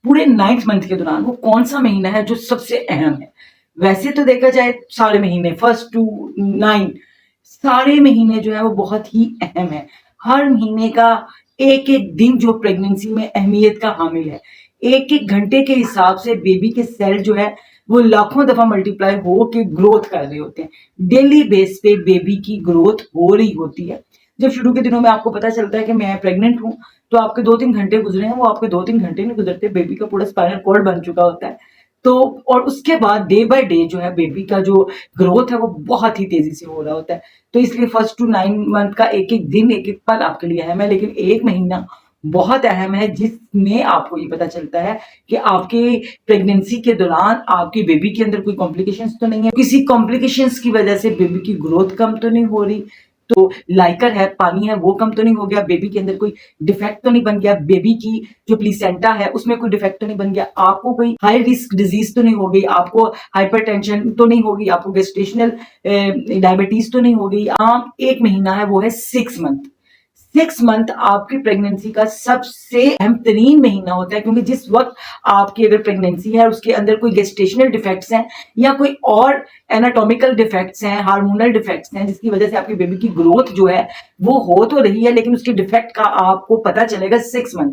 पूरे 9th month के दौरान वो कौन सा महीना है जो सबसे अहम है। वैसे तो देखा जाए सारे महीने 1 to 9 सारे महीने जो है वो बहुत ही अहम है। हर महीने का एक-एक दिन जो प्रेगनेंसी में अहमियत का हामिल है। एक-एक घंटे के हिसाब से बेबी के सेल जो है वो लाखों दफा मल्टीप्लाई हो के ग्रोथ कर रहे होते हैं। डेली बेस पे बेबी की ग्रोथ हो रही होती है। जब शुरू के दिनों में आपको पता चलता है कि मैं प्रेग्नेंट हूँ, तो आपके 2-3 घंटे गुजरे हैं, वो आपके 2-3 घंटे नहीं गुजरते, बेबी का पूरा स्पाइनल कॉर्ड बन चुका होता है। तो और उसके बाद डे बाय डे जो है बेबी का जो ग्रोथ है वो बहुत ही तेजी से हो रहा होता है। तो इसलिए 1 to 9 मंथ का एक-एक दिन, एक-एक पल आपके लिए अहम है, लेकिन 1 महीना बहुत अहम है जिसमें आपको ये पता चलता है कि आपके प्रेगनेंसी के दौरान आपकी बेबी के अंदर कोई कॉम्प्लिकेशंस तो नहीं है, किसी कॉम्प्लिकेशंस की वजह से बेबी की ग्रोथ कम तो नहीं हो रही, तो लाइकर है, पानी है, वो कम तो नहीं हो गया, बेबी के अंदर कोई डिफेक्ट तो नहीं बन गया, बेबी की जो प्लीसेंटा है उसमें कोई डिफेक्ट तो नहीं बन गया, आपको कोई हाई रिस्क डिजीज तो नहीं हो गई, आपको हाइपरटेंशन तो नहीं होगी, आपको गेस्टेशनल डायबिटीज तो नहीं हो गई। आम 1 महीना है वो है 6 मंथ। 6 मंथ आपकी प्रेगनेंसी का सबसे अहम तरीन महीना होता है, क्योंकि जिस वक्त आपकी अगर प्रेगनेंसी है उसके अंदर कोई गेस्टेशनल डिफेक्ट्स हैं या कोई और एनाटॉमिकल डिफेक्ट्स हैं, हार्मोनल डिफेक्ट्स हैं, जिसकी वजह से आपकी बेबी की ग्रोथ जो है वो हो तो रही है, लेकिन उसके डिफेक्ट का आपको पता चलेगा 6 मंथ।